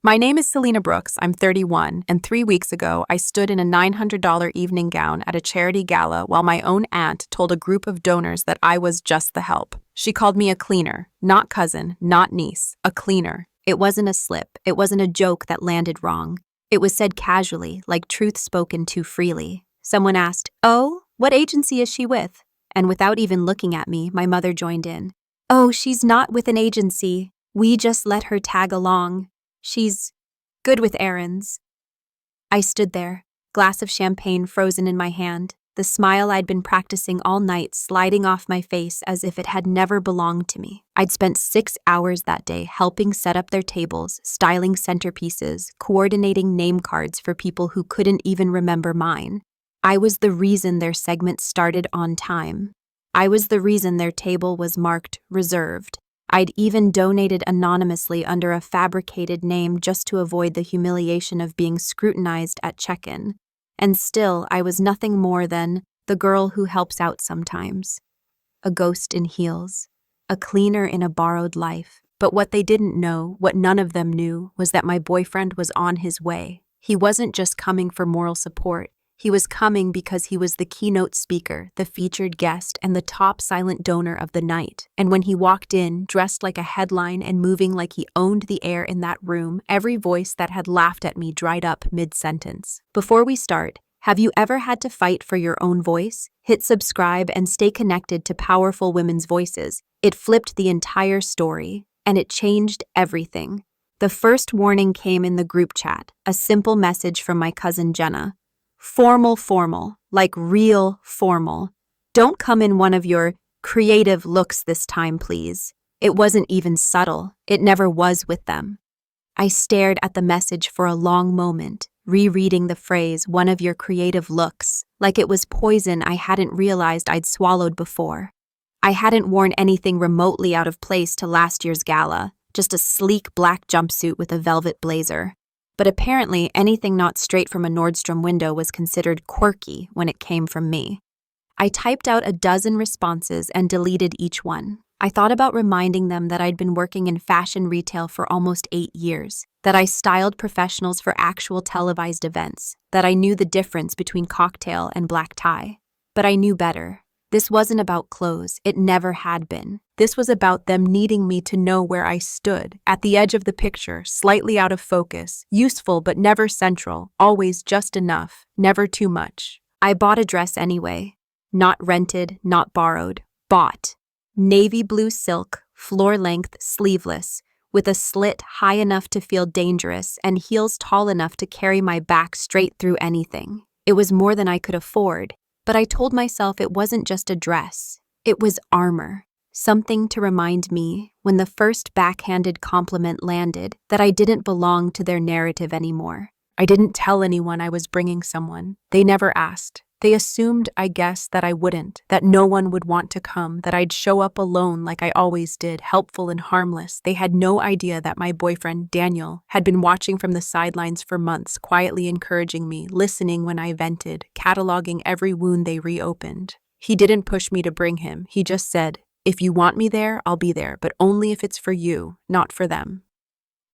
My name is Selena Brooks. I'm 31, and 3 weeks ago, I stood in a $900 evening gown at a charity gala while my own aunt told a group of donors that I was just the help. She called me a cleaner, not cousin, not niece, a cleaner. It wasn't a slip. It wasn't a joke that landed wrong. It was said casually, like truth spoken too freely. Someone asked, "Oh, what agency is she with?" And without even looking at me, my mother joined in. "Oh, she's not with an agency. We just let her tag along. She's good with errands." I stood there, glass of champagne frozen in my hand, the smile I'd been practicing all night sliding off my face as if it had never belonged to me. I'd spent 6 hours that day helping set up their tables, styling centerpieces, coordinating name cards for people who couldn't even remember mine. I was the reason their segment started on time. I was the reason their table was marked reserved. I'd even donated anonymously under a fabricated name just to avoid the humiliation of being scrutinized at check-in. And still, I was nothing more than the girl who helps out sometimes. A ghost in heels. A cleaner in a borrowed life. But what they didn't know, what none of them knew, was that my boyfriend was on his way. He wasn't just coming for moral support. He was coming because he was the keynote speaker, the featured guest, and the top silent donor of the night. And when he walked in, dressed like a headline and moving like he owned the air in that room, every voice that had laughed at me dried up mid-sentence. Before we start, have you ever had to fight for your own voice? Hit subscribe and stay connected to powerful women's voices. It flipped the entire story, and it changed everything. The first warning came in the group chat, a simple message from my cousin Jenna. Formal, like real formal. Don't come in one of your creative looks this time, please. It wasn't even subtle. It never was with them. I stared at the message for a long moment, rereading the phrase, one of your creative looks, like it was poison I hadn't realized I'd swallowed before. I hadn't worn anything remotely out of place to last year's gala, just a sleek black jumpsuit with a velvet blazer. But apparently anything not straight from a Nordstrom window was considered quirky when it came from me. I typed out a dozen responses and deleted each one. I thought about reminding them that I'd been working in fashion retail for almost 8 years, that I styled professionals for actual televised events, that I knew the difference between cocktail and black tie. But I knew better. This wasn't about clothes. It never had been. This was about them needing me to know where I stood, at the edge of the picture, slightly out of focus, useful but never central, always just enough, never too much. I bought a dress anyway. Not rented, not borrowed. Bought. Navy blue silk, floor-length, sleeveless, with a slit high enough to feel dangerous and heels tall enough to carry my back straight through anything. It was more than I could afford. But I told myself it wasn't just a dress. It was armor. Something to remind me, when the first backhanded compliment landed, that I didn't belong to their narrative anymore. I didn't tell anyone I was bringing someone. They never asked. They assumed, I guess, that I wouldn't, that no one would want to come, that I'd show up alone like I always did, helpful and harmless. They had no idea that my boyfriend, Daniel, had been watching from the sidelines for months, quietly encouraging me, listening when I vented, cataloging every wound they reopened. He didn't push me to bring him. He just said, "If you want me there, I'll be there, but only if it's for you, not for them."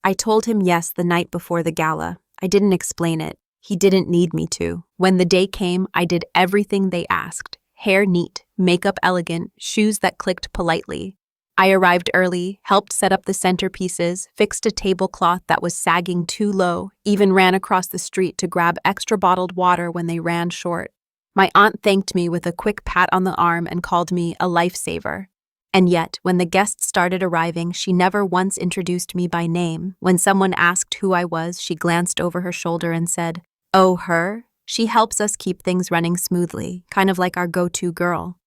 I told him yes the night before the gala. I didn't explain it. He didn't need me to. When the day came, I did everything they asked. Hair neat, makeup elegant, shoes that clicked politely. I arrived early, helped set up the centerpieces, fixed a tablecloth that was sagging too low, even ran across the street to grab extra bottled water when they ran short. My aunt thanked me with a quick pat on the arm and called me a lifesaver. And yet, when the guests started arriving, she never once introduced me by name. When someone asked who I was, she glanced over her shoulder and said, "Oh, her? She helps us keep things running smoothly, kind of like our go-to girl."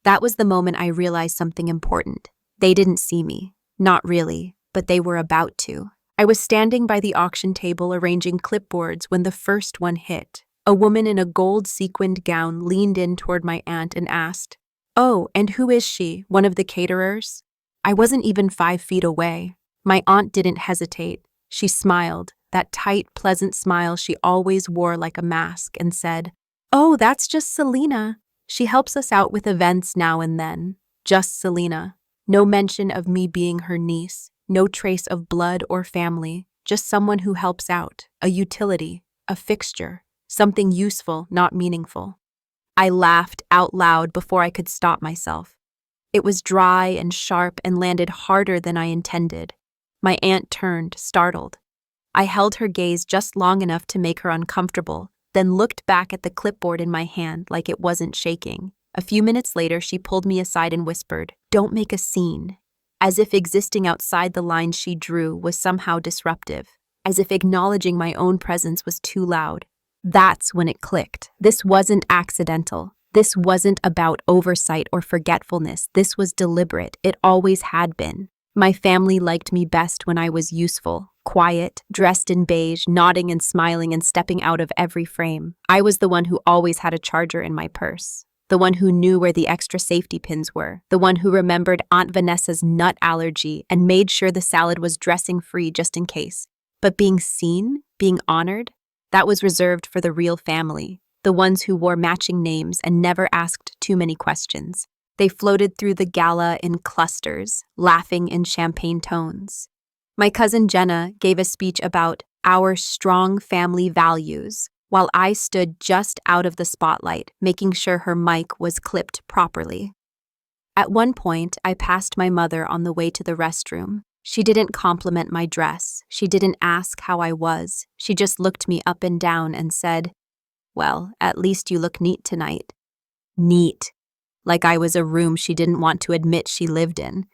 That was the moment I realized something important. They didn't see me. Not really, but they were about to. I was standing by the auction table arranging clipboards when the first one hit. A woman in a gold sequined gown leaned in toward my aunt and asked, "Oh, and who is she? One of the caterers?" I wasn't even 5 feet away. My aunt didn't hesitate. She smiled, that tight, pleasant smile she always wore like a mask, and said, "Oh, that's just Selena. She helps us out with events now and then. Just Selena." No mention of me being her niece, no trace of blood or family, just someone who helps out, a utility, a fixture, something useful, not meaningful. I laughed out loud before I could stop myself. It was dry and sharp and landed harder than I intended. My aunt turned, startled. I held her gaze just long enough to make her uncomfortable, then looked back at the clipboard in my hand like it wasn't shaking. A few minutes later, she pulled me aside and whispered, "Don't make a scene," as if existing outside the lines she drew was somehow disruptive, as if acknowledging my own presence was too loud. That's when it clicked. This wasn't accidental. This wasn't about oversight or forgetfulness. This was deliberate. It always had been. My family liked me best when I was useful, quiet, dressed in beige, nodding and smiling and stepping out of every frame. I was the one who always had a charger in my purse, the one who knew where the extra safety pins were, the one who remembered Aunt Vanessa's nut allergy and made sure the salad was dressing-free just in case. But being seen, being honored, that was reserved for the real family, the ones who wore matching names and never asked too many questions. They floated through the gala in clusters, laughing in champagne tones. My cousin Jenna gave a speech about our strong family values, while I stood just out of the spotlight, making sure her mic was clipped properly. At one point, I passed my mother on the way to the restroom. She didn't compliment my dress. She didn't ask how I was. She just looked me up and down and said, "Well, at least you look neat tonight." Neat. Like I was a room she didn't want to admit she lived in.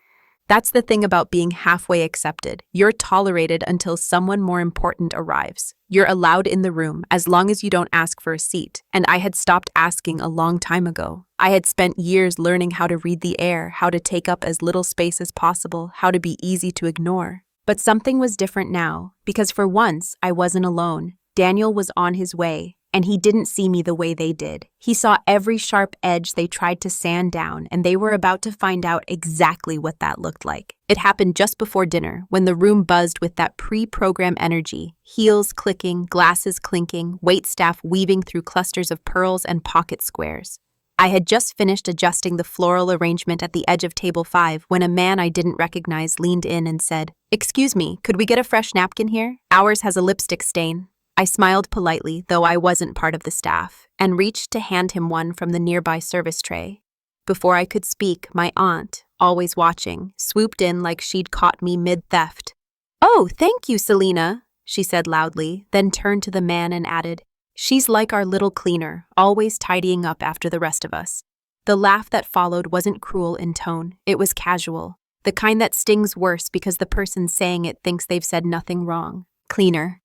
That's the thing about being halfway accepted. You're tolerated until someone more important arrives. You're allowed in the room as long as you don't ask for a seat. And I had stopped asking a long time ago. I had spent years learning how to read the air, how to take up as little space as possible, how to be easy to ignore. But something was different now, because for once I wasn't alone. Daniel was on his way, and he didn't see me the way they did. He saw every sharp edge they tried to sand down, and they were about to find out exactly what that looked like. It happened just before dinner, when the room buzzed with that pre-program energy, heels clicking, glasses clinking, waitstaff weaving through clusters of pearls and pocket squares. I had just finished adjusting the floral arrangement at the edge of table 5 when a man I didn't recognize leaned in and said, "Excuse me, could we get a fresh napkin here? Ours has a lipstick stain." I smiled politely, though I wasn't part of the staff, and reached to hand him one from the nearby service tray. Before I could speak, my aunt, always watching, swooped in like she'd caught me mid-theft. "Oh, thank you, Selena," she said loudly, then turned to the man and added, "She's like our little cleaner, always tidying up after the rest of us." The laugh that followed wasn't cruel in tone, it was casual, the kind that stings worse because the person saying it thinks they've said nothing wrong. Cleaner.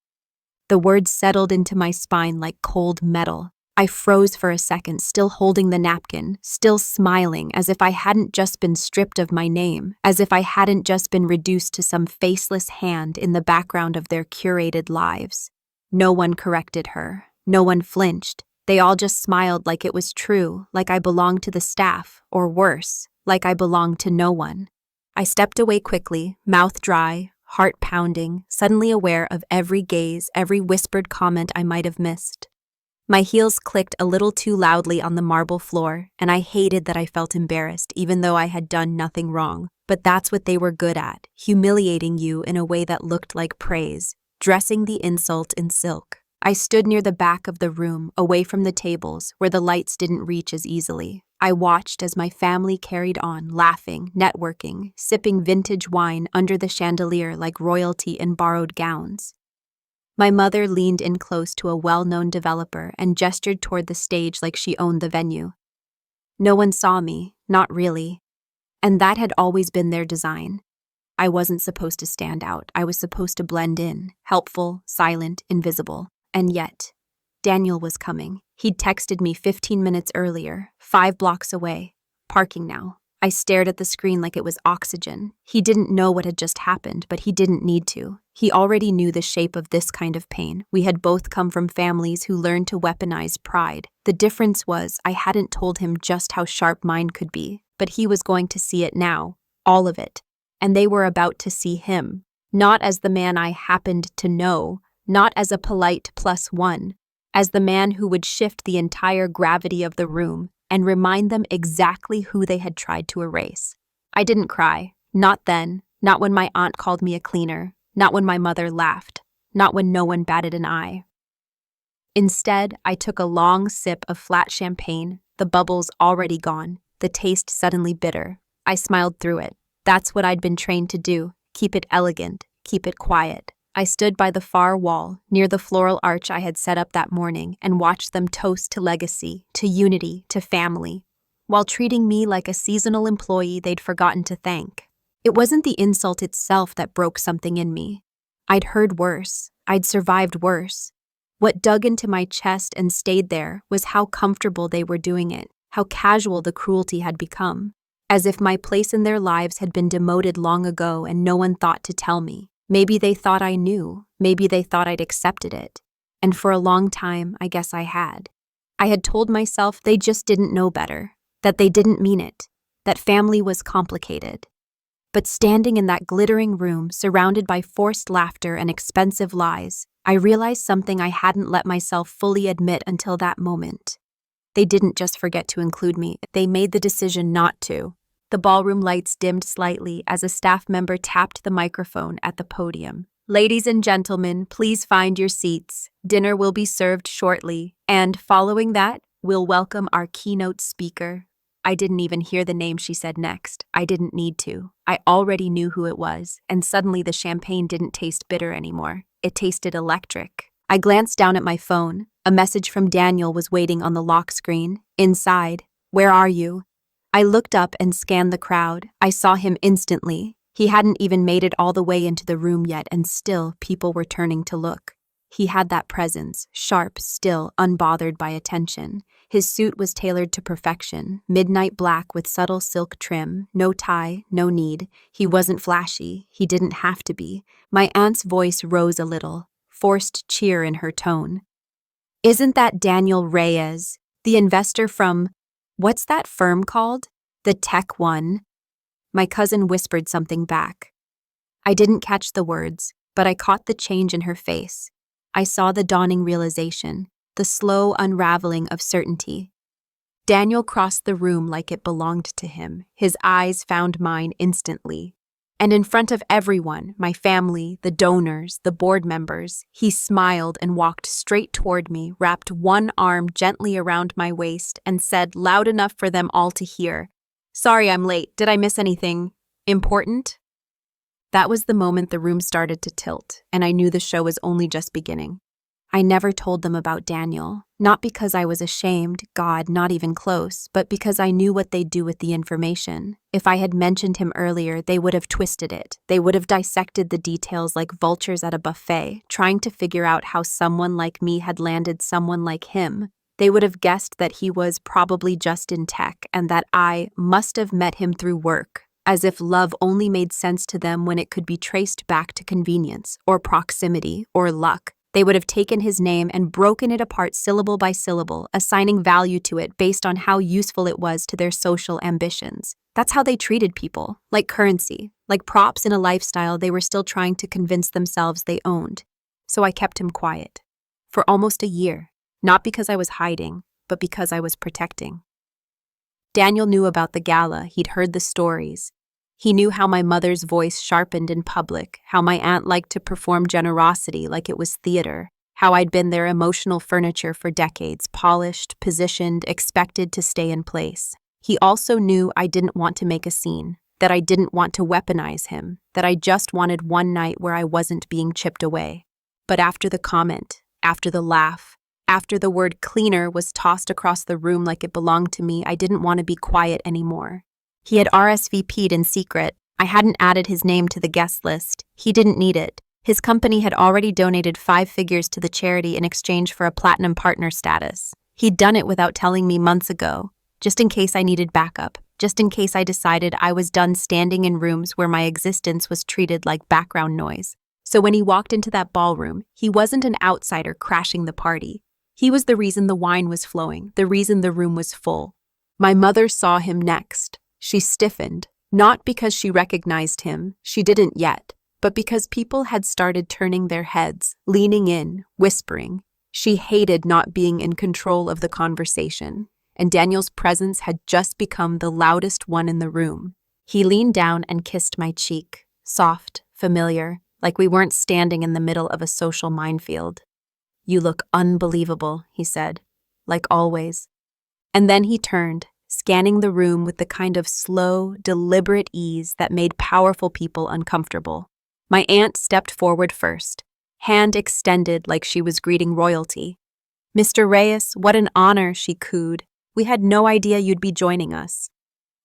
The words settled into my spine like cold metal. I froze for a second, still holding the napkin, still smiling as if I hadn't just been stripped of my name, as if I hadn't just been reduced to some faceless hand in the background of their curated lives. No one corrected her. No one flinched. They all just smiled like it was true, like I belonged to the staff, or worse, like I belonged to no one. I stepped away quickly, mouth dry, heart pounding, suddenly aware of every gaze, every whispered comment I might have missed. My heels clicked a little too loudly on the marble floor, and I hated that I felt embarrassed, even though I had done nothing wrong. But that's what they were good at, humiliating you in a way that looked like praise, dressing the insult in silk. I stood near the back of the room, away from the tables, where the lights didn't reach as easily. I watched as my family carried on, laughing, networking, sipping vintage wine under the chandelier like royalty in borrowed gowns. My mother leaned in close to a well-known developer and gestured toward the stage like she owned the venue. No one saw me, not really. And that had always been their design. I wasn't supposed to stand out. I was supposed to blend in, helpful, silent, invisible. And yet, Daniel was coming. He'd texted me 15 minutes earlier, 5 blocks away. Parking now. I stared at the screen like it was oxygen. He didn't know what had just happened, but he didn't need to. He already knew the shape of this kind of pain. We had both come from families who learned to weaponize pride. The difference was I hadn't told him just how sharp mine could be, but he was going to see it now, all of it. And they were about to see him, not as the man I happened to know, not as a polite +1, as the man who would shift the entire gravity of the room and remind them exactly who they had tried to erase. I didn't cry. Not then. Not when my aunt called me a cleaner. Not when my mother laughed. not when no one batted an eye. Instead, I took a long sip of flat champagne, the bubbles already gone, the taste suddenly bitter. I smiled through it. That's what I'd been trained to do, keep it elegant, keep it quiet. I stood by the far wall, near the floral arch I had set up that morning, and watched them toast to legacy, to unity, to family, while treating me like a seasonal employee they'd forgotten to thank. It wasn't the insult itself that broke something in me. I'd heard worse. I'd survived worse. What dug into my chest and stayed there was how comfortable they were doing it, how casual the cruelty had become, as if my place in their lives had been demoted long ago and no one thought to tell me. Maybe they thought I knew, maybe they thought I'd accepted it. And for a long time, I guess I had. I had told myself they just didn't know better, that they didn't mean it, that family was complicated. But standing in that glittering room, surrounded by forced laughter and expensive lies, I realized something I hadn't let myself fully admit until that moment. They didn't just forget to include me, they made the decision not to. The ballroom lights dimmed slightly as a staff member tapped the microphone at the podium. Ladies and gentlemen, please find your seats. Dinner will be served shortly, and following that, we'll welcome our keynote speaker. I didn't even hear the name she said next. I didn't need to. I already knew who it was, and suddenly the champagne didn't taste bitter anymore. It tasted electric. I glanced down at my phone. A message from Daniel was waiting on the lock screen. Inside. Where are you? I looked up and scanned the crowd. I saw him instantly. He hadn't even made it all the way into the room yet, and still people were turning to look. He had that presence, sharp, still, unbothered by attention. His suit was tailored to perfection, midnight black with subtle silk trim, no tie, no need. He wasn't flashy. He didn't have to be. My aunt's voice rose a little, forced cheer in her tone. Isn't that Daniel Reyes, the investor from, what's that firm called? The tech one? My cousin whispered something back. I didn't catch the words, but I caught the change in her face. I saw the dawning realization, the slow unraveling of certainty. Daniel crossed the room like it belonged to him. His eyes found mine instantly. And in front of everyone, my family, the donors, the board members, he smiled and walked straight toward me, wrapped one arm gently around my waist, and said loud enough for them all to hear, "Sorry I'm late. Did I miss anything important?" That was the moment the room started to tilt, and I knew the show was only just beginning. I never told them about Daniel, not because I was ashamed, God, not even close, but because I knew what they'd do with the information. If I had mentioned him earlier, they would have twisted it. They would have dissected the details like vultures at a buffet, trying to figure out how someone like me had landed someone like him. They would have guessed that he was probably just in tech and that I must have met him through work, as if love only made sense to them when it could be traced back to convenience, or proximity, or luck. They would have taken his name and broken it apart syllable by syllable, assigning value to it based on how useful it was to their social ambitions. That's how they treated people, like currency, like props in a lifestyle they were still trying to convince themselves they owned. So I kept him quiet. For almost a year, not because I was hiding, but because I was protecting. Daniel knew about the gala, he'd heard the stories. He knew how my mother's voice sharpened in public, how my aunt liked to perform generosity like it was theater, how I'd been their emotional furniture for decades, polished, positioned, expected to stay in place. He also knew I didn't want to make a scene, that I didn't want to weaponize him, that I just wanted one night where I wasn't being chipped away. But after the comment, after the laugh, after the word cleaner was tossed across the room like it belonged to me, I didn't want to be quiet anymore. He had RSVP'd in secret. I hadn't added his name to the guest list. He didn't need it. His company had already donated 5 figures to the charity in exchange for a platinum partner status. He'd done it without telling me months ago, just in case I needed backup, just in case I decided I was done standing in rooms where my existence was treated like background noise. So when he walked into that ballroom, he wasn't an outsider crashing the party. He was the reason the wine was flowing, the reason the room was full. My mother saw him next. She stiffened, not because she recognized him, she didn't yet, but because people had started turning their heads, leaning in, whispering. She hated not being in control of the conversation, and Daniel's presence had just become the loudest one in the room. He leaned down and kissed my cheek, soft, familiar, like we weren't standing in the middle of a social minefield. "You look unbelievable," he said, like always. And then he turned, scanning the room with the kind of slow, deliberate ease that made powerful people uncomfortable. My aunt stepped forward first, hand extended like she was greeting royalty. "Mr. Reyes, what an honor," she cooed. "We had no idea you'd be joining us."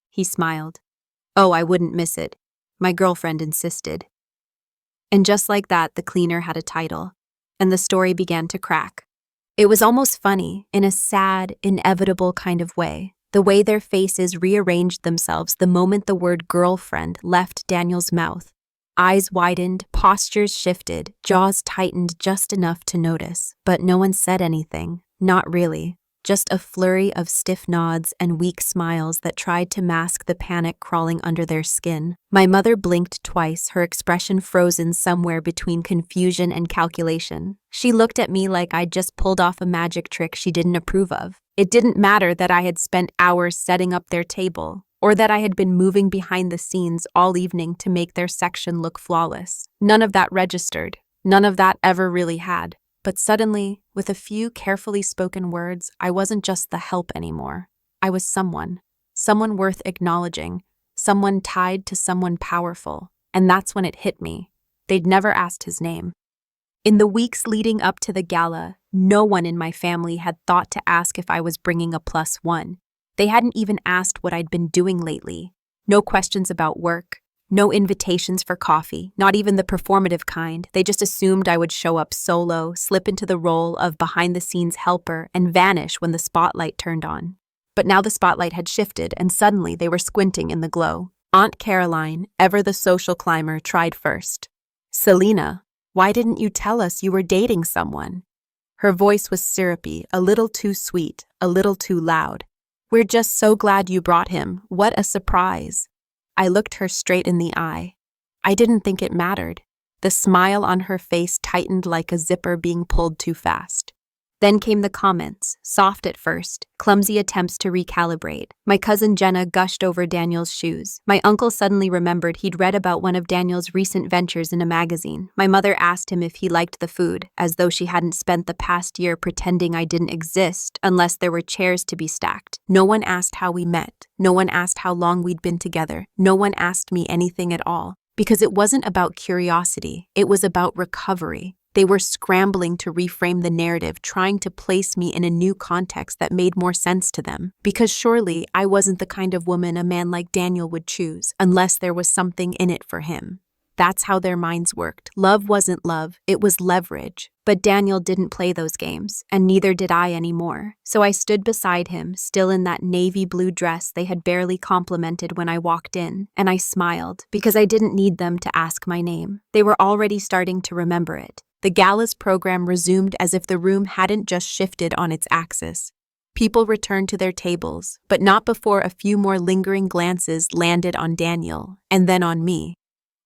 He smiled. "Oh, I wouldn't miss it. My girlfriend insisted." And just like that, the cleaner had a title, and the story began to crack. It was almost funny, in a sad, inevitable kind of way, the way their faces rearranged themselves the moment the word girlfriend left Daniel's mouth. Eyes widened, postures shifted, jaws tightened just enough to notice, but no one said anything, not really. Just a flurry of stiff nods and weak smiles that tried to mask the panic crawling under their skin. My mother blinked twice, her expression frozen somewhere between confusion and calculation. She looked at me like I'd just pulled off a magic trick she didn't approve of. It didn't matter that I had spent hours setting up their table, or that I had been moving behind the scenes all evening to make their section look flawless. None of that registered. None of that ever really had. But suddenly, with a few carefully spoken words, I wasn't just the help anymore. I was someone worth acknowledging, someone tied to someone powerful. And that's when it hit me. They'd never asked his name. In the weeks leading up to the gala, no one in my family had thought to ask if I was bringing a +1. They hadn't even asked what I'd been doing lately. No questions about work. No invitations for coffee, not even the performative kind. They just assumed I would show up solo, slip into the role of behind-the-scenes helper, and vanish when the spotlight turned on. But now the spotlight had shifted, and suddenly they were squinting in the glow. Aunt Caroline, ever the social climber, tried first. "Selena, why didn't you tell us you were dating someone?" Her voice was syrupy, a little too sweet, a little too loud. "We're just so glad you brought him. What a surprise." I looked her straight in the eye. I didn't think it mattered. The smile on her face tightened like a zipper being pulled too fast. Then came the comments, soft at first, clumsy attempts to recalibrate. My cousin Jenna gushed over Daniel's shoes. My uncle suddenly remembered he'd read about one of Daniel's recent ventures in a magazine. My mother asked him if he liked the food, as though she hadn't spent the past year pretending I didn't exist unless there were chairs to be stacked. No one asked how we met. No one asked how long we'd been together. No one asked me anything at all. Because it wasn't about curiosity, it was about recovery. They were scrambling to reframe the narrative, trying to place me in a new context that made more sense to them. Because surely I wasn't the kind of woman a man like Daniel would choose, unless there was something in it for him. That's how their minds worked. Love wasn't love, it was leverage. But Daniel didn't play those games, and neither did I anymore. So I stood beside him, still in that navy blue dress they had barely complimented when I walked in, and I smiled, because I didn't need them to ask my name. They were already starting to remember it. The gala's program resumed as if the room hadn't just shifted on its axis. People returned to their tables, but not before a few more lingering glances landed on Daniel, and then on me.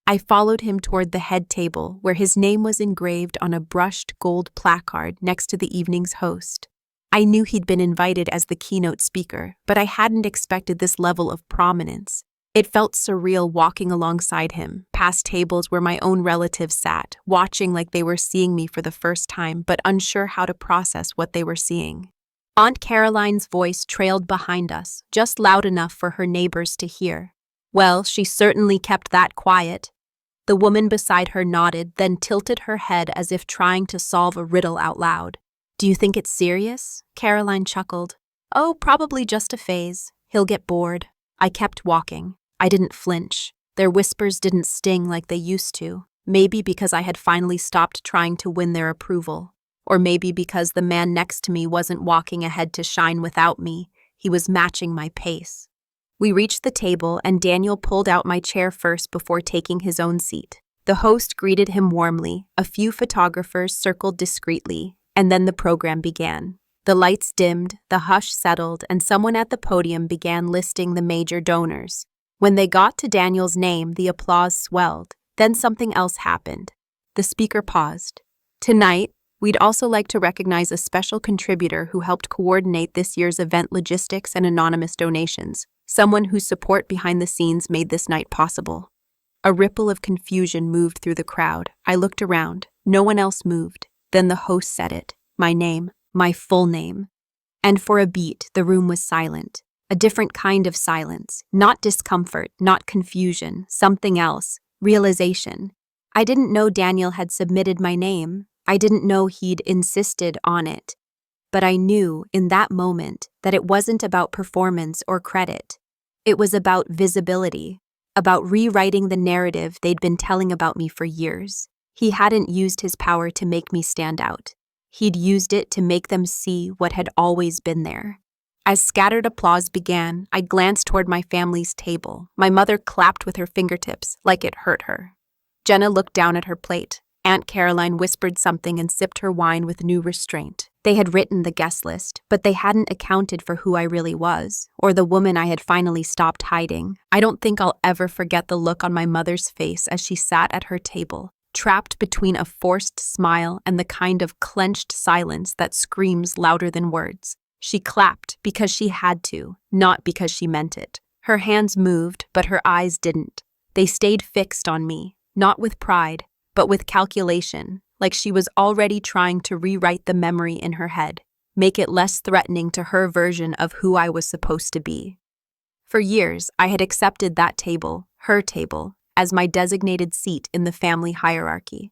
I followed him toward the head table, where his name was engraved on a brushed gold placard next to the evening's host. I knew he'd been invited as the keynote speaker, but I hadn't expected this level of prominence. It felt surreal walking alongside him, past tables where my own relatives sat, watching like they were seeing me for the first time, but unsure how to process what they were seeing. Aunt Caroline's voice trailed behind us, just loud enough for her neighbors to hear. "Well, she certainly kept that quiet." The woman beside her nodded, then tilted her head as if trying to solve a riddle out loud. "Do you think it's serious?" Caroline chuckled. "Oh, probably just a phase. He'll get bored." I kept walking. I didn't flinch. Their whispers didn't sting like they used to. Maybe because I had finally stopped trying to win their approval. Or maybe because the man next to me wasn't walking ahead to shine without me. He was matching my pace. We reached the table, and Daniel pulled out my chair first before taking his own seat. The host greeted him warmly, a few photographers circled discreetly, and then the program began. The lights dimmed, the hush settled, and someone at the podium began listing the major donors. When they got to Daniel's name, the applause swelled. Then something else happened. The speaker paused. "Tonight, we'd also like to recognize a special contributor who helped coordinate this year's event logistics and anonymous donations, someone whose support behind the scenes made this night possible." A ripple of confusion moved through the crowd. I looked around. No one else moved. Then the host said it. My name. My full name. And for a beat, the room was silent. A different kind of silence. Not discomfort, not confusion, something else. Realization. I didn't know Daniel had submitted my name. I didn't know he'd insisted on it. But I knew, in that moment, that it wasn't about performance or credit. It was about visibility, about rewriting the narrative they'd been telling about me for years. He hadn't used his power to make me stand out. He'd used it to make them see what had always been there. As scattered applause began, I glanced toward my family's table. My mother clapped with her fingertips, like it hurt her. Jenna looked down at her plate. Aunt Caroline whispered something and sipped her wine with new restraint. They had written the guest list, but they hadn't accounted for who I really was, or the woman I had finally stopped hiding. I don't think I'll ever forget the look on my mother's face as she sat at her table, trapped between a forced smile and the kind of clenched silence that screams louder than words. She clapped because she had to, not because she meant it. Her hands moved, but her eyes didn't. They stayed fixed on me, not with pride, but with calculation, like she was already trying to rewrite the memory in her head, make it less threatening to her version of who I was supposed to be. For years, I had accepted that table, her table, as my designated seat in the family hierarchy.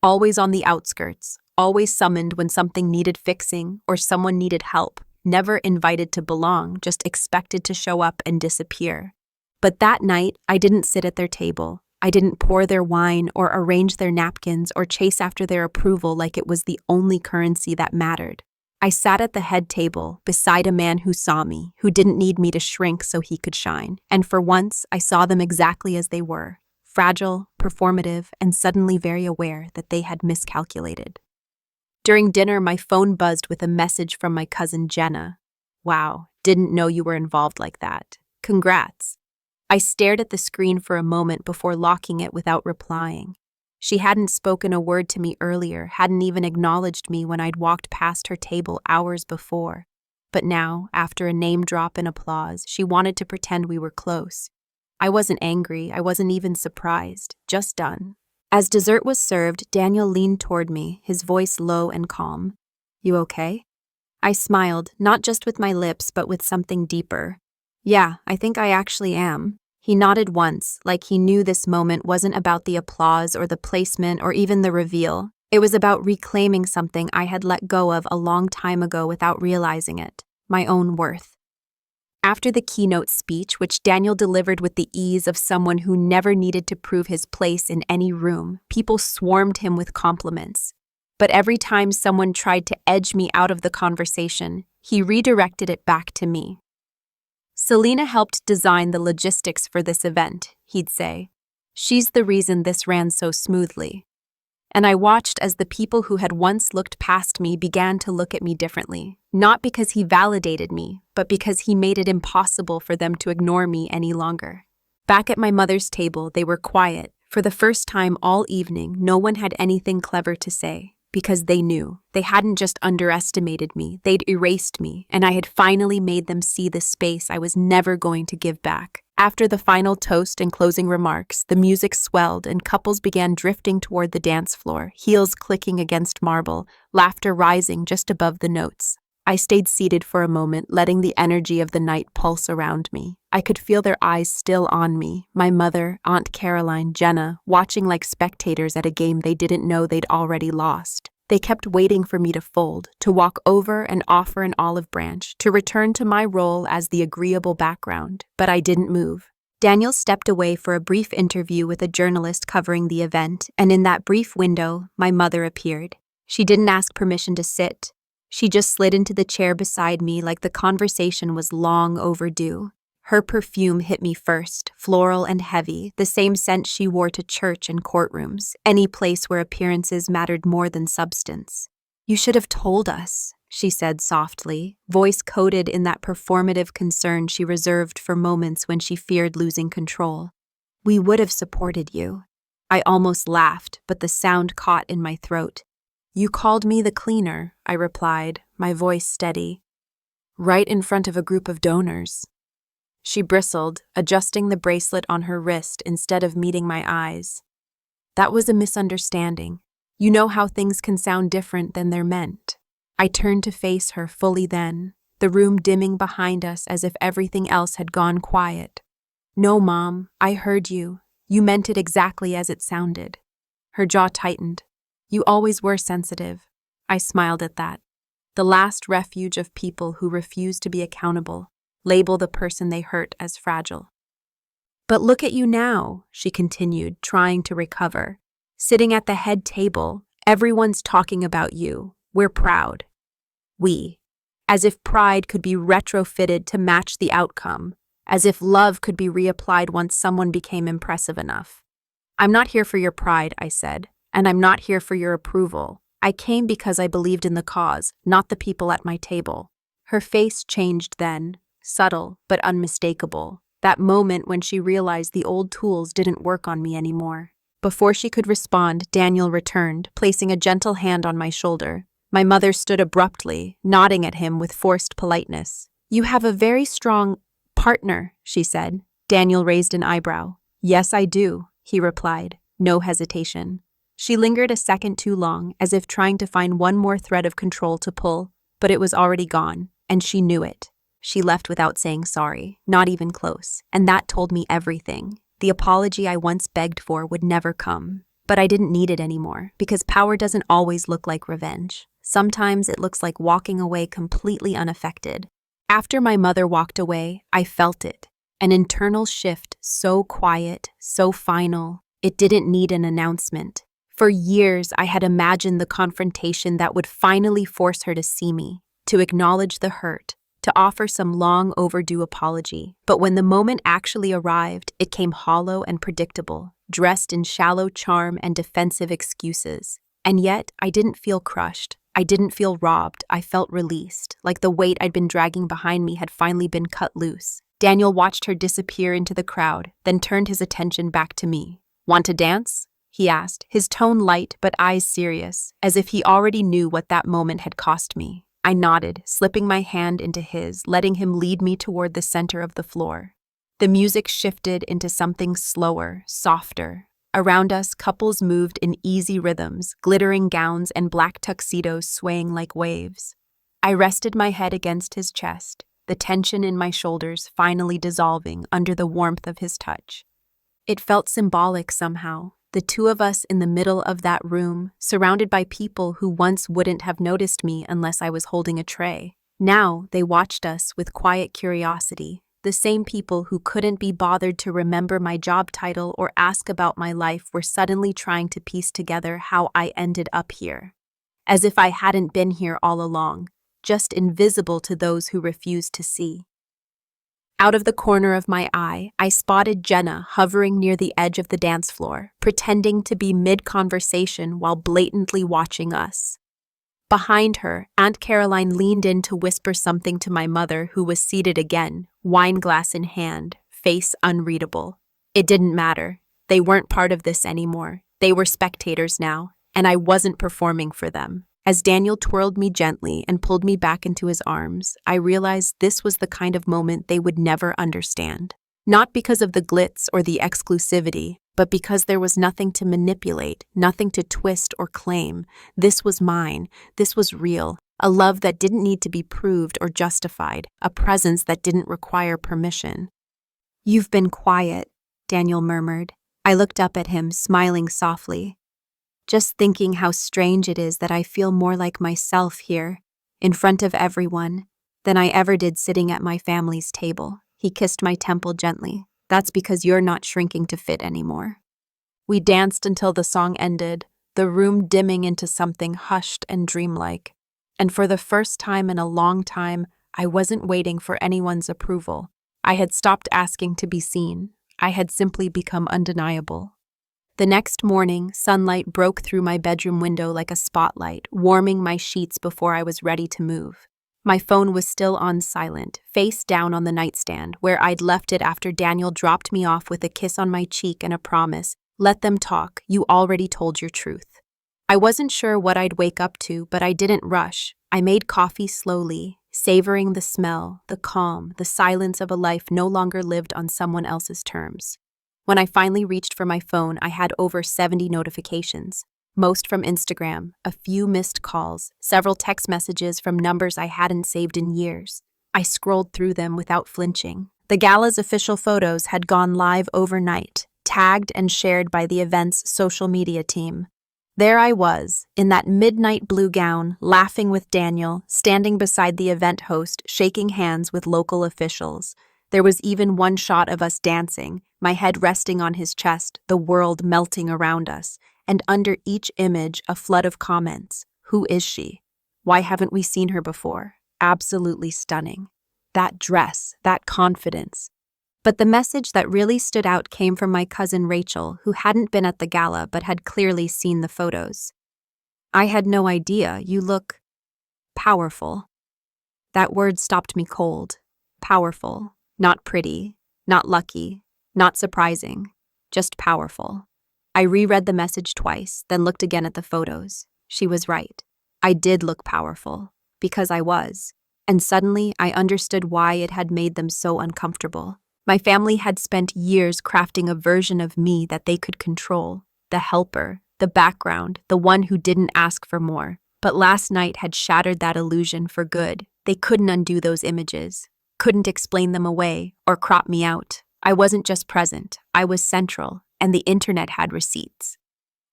Always on the outskirts, always summoned when something needed fixing or someone needed help, never invited to belong, just expected to show up and disappear. But that night, I didn't sit at their table. I didn't pour their wine or arrange their napkins or chase after their approval like it was the only currency that mattered. I sat at the head table, beside a man who saw me, who didn't need me to shrink so he could shine. And for once, I saw them exactly as they were, fragile, performative, and suddenly very aware that they had miscalculated. During dinner, my phone buzzed with a message from my cousin Jenna. Wow, didn't know you were involved like that. Congrats. I stared at the screen for a moment before locking it without replying. She hadn't spoken a word to me earlier, hadn't even acknowledged me when I'd walked past her table hours before. But now, after a name drop and applause, she wanted to pretend we were close. I wasn't angry, I wasn't even surprised, just done. As dessert was served, Daniel leaned toward me, his voice low and calm. You okay? I smiled, not just with my lips, but with something deeper. Yeah, I think I actually am. He nodded once, like he knew this moment wasn't about the applause or the placement or even the reveal. It was about reclaiming something I had let go of a long time ago without realizing it, my own worth. After the keynote speech, which Daniel delivered with the ease of someone who never needed to prove his place in any room, people swarmed him with compliments. But every time someone tried to edge me out of the conversation, he redirected it back to me. Selena helped design the logistics for this event, he'd say. She's the reason this ran so smoothly. And I watched as the people who had once looked past me began to look at me differently, not because he validated me, but because he made it impossible for them to ignore me any longer. Back at my mother's table, they were quiet. For the first time all evening, no one had anything clever to say. Because they knew. They hadn't just underestimated me, they'd erased me, and I had finally made them see the space I was never going to give back. After the final toast and closing remarks, the music swelled and couples began drifting toward the dance floor, heels clicking against marble, laughter rising just above the notes. I stayed seated for a moment, letting the energy of the night pulse around me. I could feel their eyes still on me, my mother, Aunt Caroline, Jenna, watching like spectators at a game they didn't know they'd already lost. They kept waiting for me to fold, to walk over and offer an olive branch, to return to my role as the agreeable background, but I didn't move. Daniel stepped away for a brief interview with a journalist covering the event, and in that brief window, my mother appeared. She didn't ask permission to sit. She just slid into the chair beside me like the conversation was long overdue. Her perfume hit me first, floral and heavy, the same scent she wore to church and courtrooms, any place where appearances mattered more than substance. You should have told us, she said softly, voice coated in that performative concern she reserved for moments when she feared losing control. We would have supported you. I almost laughed, but the sound caught in my throat. You called me the cleaner, I replied, my voice steady. Right in front of a group of donors. She bristled, adjusting the bracelet on her wrist instead of meeting my eyes. That was a misunderstanding. You know how things can sound different than they're meant. I turned to face her fully then, the room dimming behind us as if everything else had gone quiet. No, Mom, I heard you. You meant it exactly as it sounded. Her jaw tightened. You always were sensitive. I smiled at that. The last refuge of people who refuse to be accountable, label the person they hurt as fragile. But look at you now, she continued, trying to recover. Sitting at the head table, everyone's talking about you. We're proud. We. As if pride could be retrofitted to match the outcome. As if love could be reapplied once someone became impressive enough. I'm not here for your pride, I said, and I'm not here for your approval. I came because I believed in the cause, not the people at my table. Her face changed then, subtle but unmistakable. That moment when she realized the old tools didn't work on me anymore. Before she could respond, Daniel returned, placing a gentle hand on my shoulder. My mother stood abruptly, nodding at him with forced politeness. You have a very strong partner, she said. Daniel raised an eyebrow. Yes, I do, he replied, no hesitation. She lingered a second too long, as if trying to find one more thread of control to pull, but it was already gone, and she knew it. She left without saying sorry, not even close, and that told me everything. The apology I once begged for would never come, but I didn't need it anymore, because power doesn't always look like revenge. Sometimes it looks like walking away completely unaffected. After my mother walked away, I felt it. An internal shift so quiet, so final, it didn't need an announcement. For years, I had imagined the confrontation that would finally force her to see me, to acknowledge the hurt, to offer some long overdue apology. But when the moment actually arrived, it came hollow and predictable, dressed in shallow charm and defensive excuses. And yet, I didn't feel crushed. I didn't feel robbed. I felt released, like the weight I'd been dragging behind me had finally been cut loose. Daniel watched her disappear into the crowd, then turned his attention back to me. Want to dance? He asked, his tone light but eyes serious, as if he already knew what that moment had cost me. I nodded, slipping my hand into his, letting him lead me toward the center of the floor. The music shifted into something slower, softer. Around us, couples moved in easy rhythms, glittering gowns and black tuxedos swaying like waves. I rested my head against his chest, the tension in my shoulders finally dissolving under the warmth of his touch. It felt symbolic somehow. The two of us in the middle of that room, surrounded by people who once wouldn't have noticed me unless I was holding a tray. Now, they watched us with quiet curiosity, the same people who couldn't be bothered to remember my job title or ask about my life were suddenly trying to piece together how I ended up here. As if I hadn't been here all along, just invisible to those who refused to see. Out of the corner of my eye, I spotted Jenna hovering near the edge of the dance floor, pretending to be mid-conversation while blatantly watching us. Behind her, Aunt Caroline leaned in to whisper something to my mother, who was seated again, wine glass in hand, face unreadable. It didn't matter. They weren't part of this anymore. They were spectators now, and I wasn't performing for them. As Daniel twirled me gently and pulled me back into his arms, I realized this was the kind of moment they would never understand. Not because of the glitz or the exclusivity, but because there was nothing to manipulate, nothing to twist or claim. This was mine. This was real. A love that didn't need to be proved or justified. A presence that didn't require permission. You've been quiet, Daniel murmured. I looked up at him, smiling softly. Just thinking how strange it is that I feel more like myself here, in front of everyone, than I ever did sitting at my family's table. He kissed my temple gently. That's because you're not shrinking to fit anymore. We danced until the song ended, the room dimming into something hushed and dreamlike. And for the first time in a long time, I wasn't waiting for anyone's approval. I had stopped asking to be seen. I had simply become undeniable. The next morning, sunlight broke through my bedroom window like a spotlight, warming my sheets before I was ready to move. My phone was still on silent, face down on the nightstand, where I'd left it after Daniel dropped me off with a kiss on my cheek and a promise, "Let them talk, you already told your truth." I wasn't sure what I'd wake up to, but I didn't rush. I made coffee slowly, savoring the smell, the calm, the silence of a life no longer lived on someone else's terms. When I finally reached for my phone, I had over 70 notifications, most from Instagram, a few missed calls, several text messages from numbers I hadn't saved in years. I scrolled through them without flinching. The gala's official photos had gone live overnight, tagged and shared by the event's social media team. There I was, in that midnight blue gown, laughing with Daniel, standing beside the event host, shaking hands with local officials. There was even one shot of us dancing, my head resting on his chest, the world melting around us, and under each image a flood of comments. Who is she? Why haven't we seen her before? Absolutely stunning. That dress, that confidence. But the message that really stood out came from my cousin Rachel, who hadn't been at the gala but had clearly seen the photos. I had no idea. You look powerful. That word stopped me cold. Powerful. Not pretty. Not lucky. Not surprising. Just powerful. I reread the message twice, then looked again at the photos. She was right. I did look powerful. Because I was. And suddenly I understood why it had made them so uncomfortable. My family had spent years crafting a version of me that they could control. The helper, the background, the one who didn't ask for more. But last night had shattered that illusion for good. They couldn't undo those images. Couldn't explain them away or crop me out. I wasn't just present. I was central, and the internet had receipts.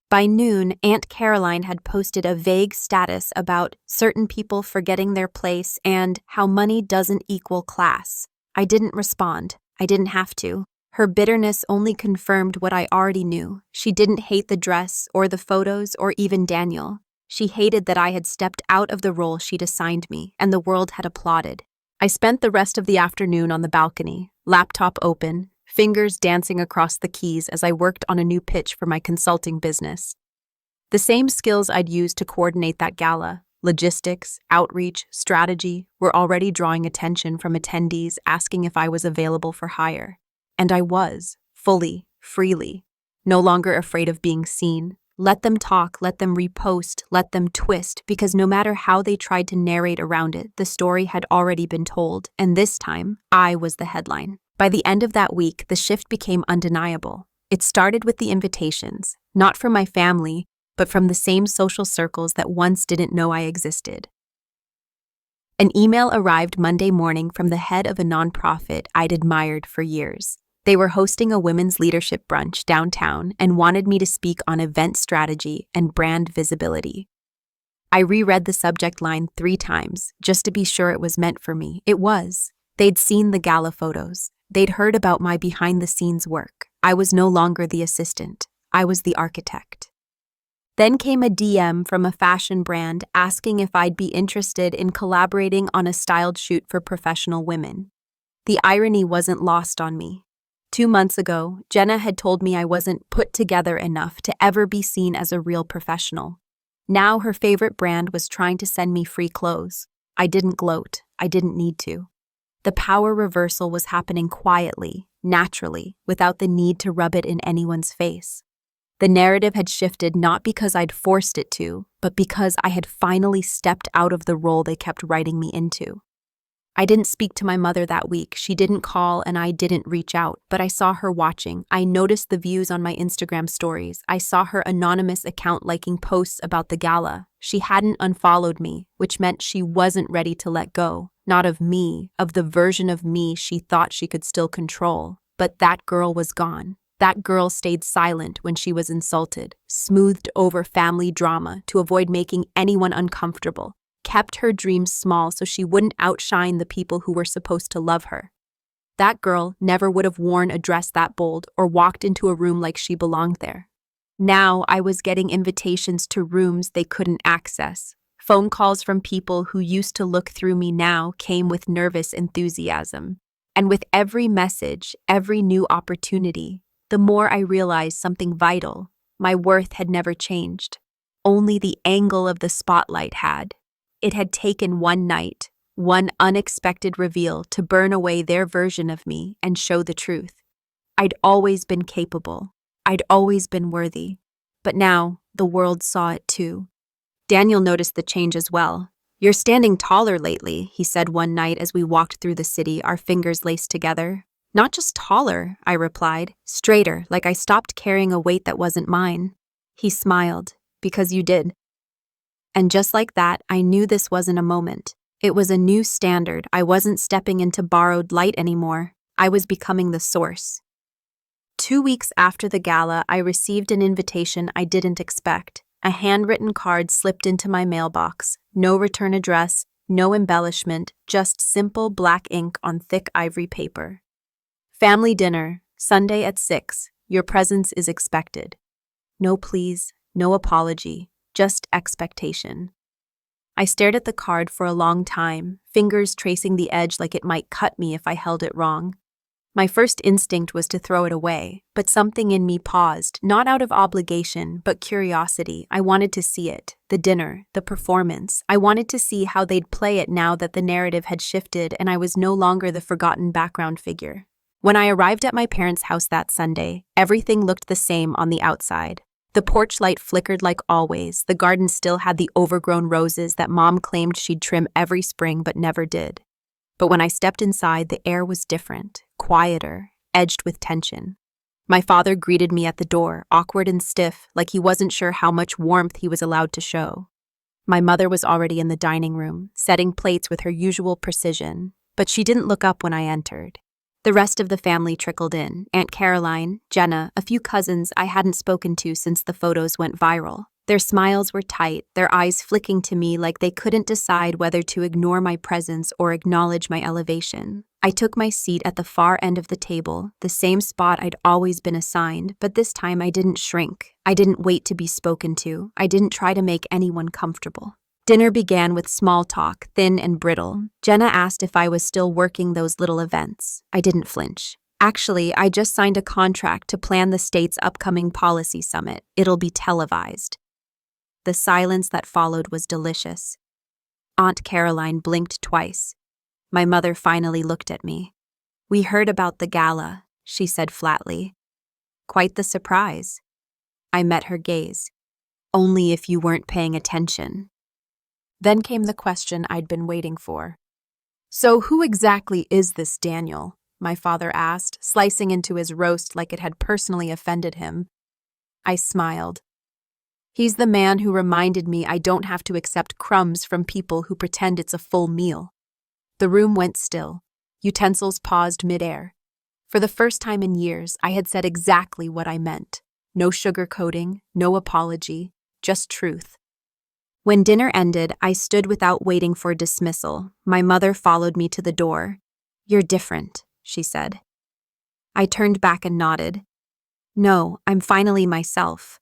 By noon, Aunt Caroline had posted a vague status about certain people forgetting their place and how money doesn't equal class. I didn't respond. I didn't have to. Her bitterness only confirmed what I already knew. She didn't hate the dress or the photos or even Daniel. She hated that I had stepped out of the role she'd assigned me, and the world had applauded. I spent the rest of the afternoon on the balcony, laptop open, fingers dancing across the keys as I worked on a new pitch for my consulting business. The same skills I'd used to coordinate that gala, logistics, outreach, strategy, were already drawing attention from attendees asking if I was available for hire. And I was, fully, freely, no longer afraid of being seen. Let them talk, let them repost, let them twist, because no matter how they tried to narrate around it, the story had already been told, and this time, I was the headline. By the end of that week, the shift became undeniable. It started with the invitations, not from my family, but from the same social circles that once didn't know I existed. An email arrived Monday morning from the head of a nonprofit I'd admired for years. They were hosting a women's leadership brunch downtown and wanted me to speak on event strategy and brand visibility. I reread the subject line 3 times, just to be sure it was meant for me. It was. They'd seen the gala photos. They'd heard about my behind-the-scenes work. I was no longer the assistant. I was the architect. Then came a DM from a fashion brand asking if I'd be interested in collaborating on a styled shoot for professional women. The irony wasn't lost on me. 2 months ago, Jenna had told me I wasn't put together enough to ever be seen as a real professional. Now her favorite brand was trying to send me free clothes. I didn't gloat. I didn't need to. The power reversal was happening quietly, naturally, without the need to rub it in anyone's face. The narrative had shifted not because I'd forced it to, but because I had finally stepped out of the role they kept writing me into. I didn't speak to my mother that week. She didn't call and I didn't reach out, but I saw her watching. I noticed the views on my Instagram stories. I saw her anonymous account liking posts about the gala. She hadn't unfollowed me, which meant she wasn't ready to let go. Not of me, of the version of me she thought she could still control. But that girl was gone. That girl stayed silent when she was insulted, smoothed over family drama to avoid making anyone uncomfortable, kept her dreams small so she wouldn't outshine the people who were supposed to love her. That girl never would have worn a dress that bold or walked into a room like she belonged there. Now I was getting invitations to rooms they couldn't access. Phone calls from people who used to look through me now came with nervous enthusiasm. And with every message, every new opportunity, the more I realized something vital. My worth had never changed. Only the angle of the spotlight had. It had taken one night, one unexpected reveal to burn away their version of me and show the truth. I'd always been capable. I'd always been worthy. But now, the world saw it too. Daniel noticed the change as well. "You're standing taller lately," he said one night as we walked through the city, our fingers laced together. "Not just taller," I replied, "straighter, like I stopped carrying a weight that wasn't mine." He smiled, "Because you did." And just like that, I knew this wasn't a moment. It was a new standard. I wasn't stepping into borrowed light anymore. I was becoming the source. 2 weeks after the gala, I received an invitation I didn't expect. A handwritten card slipped into my mailbox. No return address, no embellishment, just simple black ink on thick ivory paper. "Family dinner, Sunday at 6. Your presence is expected." No please, no apology, just expectation. I stared at the card for a long time, fingers tracing the edge like it might cut me if I held it wrong. My first instinct was to throw it away, but something in me paused, not out of obligation, but curiosity. I wanted to see it, the dinner, the performance. I wanted to see how they'd play it now that the narrative had shifted and I was no longer the forgotten background figure. When I arrived at my parents' house that Sunday, everything looked the same on the outside. The porch light flickered like always. The garden still had the overgrown roses that Mom claimed she'd trim every spring but never did. But when I stepped inside, the air was different, quieter, edged with tension. My father greeted me at the door, awkward and stiff, like he wasn't sure how much warmth he was allowed to show. My mother was already in the dining room, setting plates with her usual precision, but she didn't look up when I entered. The rest of the family trickled in: Aunt Caroline, Jenna, a few cousins I hadn't spoken to since the photos went viral. Their smiles were tight, their eyes flicking to me like they couldn't decide whether to ignore my presence or acknowledge my elevation. I took my seat at the far end of the table, the same spot I'd always been assigned, but this time I didn't shrink. I didn't wait to be spoken to. I didn't try to make anyone comfortable. Dinner began with small talk, thin and brittle. Jenna asked if I was still working those little events. I didn't flinch. "Actually, I just signed a contract to plan the state's upcoming policy summit. It'll be televised." The silence that followed was delicious. Aunt Caroline blinked twice. My mother finally looked at me. "We heard about the gala," she said flatly. "Quite the surprise." I met her gaze. "Only if you weren't paying attention." Then came the question I'd been waiting for. "So who exactly is this Daniel?" my father asked, slicing into his roast like it had personally offended him. I smiled. "He's the man who reminded me I don't have to accept crumbs from people who pretend it's a full meal." The room went still. Utensils paused midair. For the first time in years, I had said exactly what I meant. No sugarcoating, no apology, just truth. When dinner ended, I stood without waiting for dismissal. My mother followed me to the door. "You're different," she said. I turned back and nodded. "No, I'm finally myself."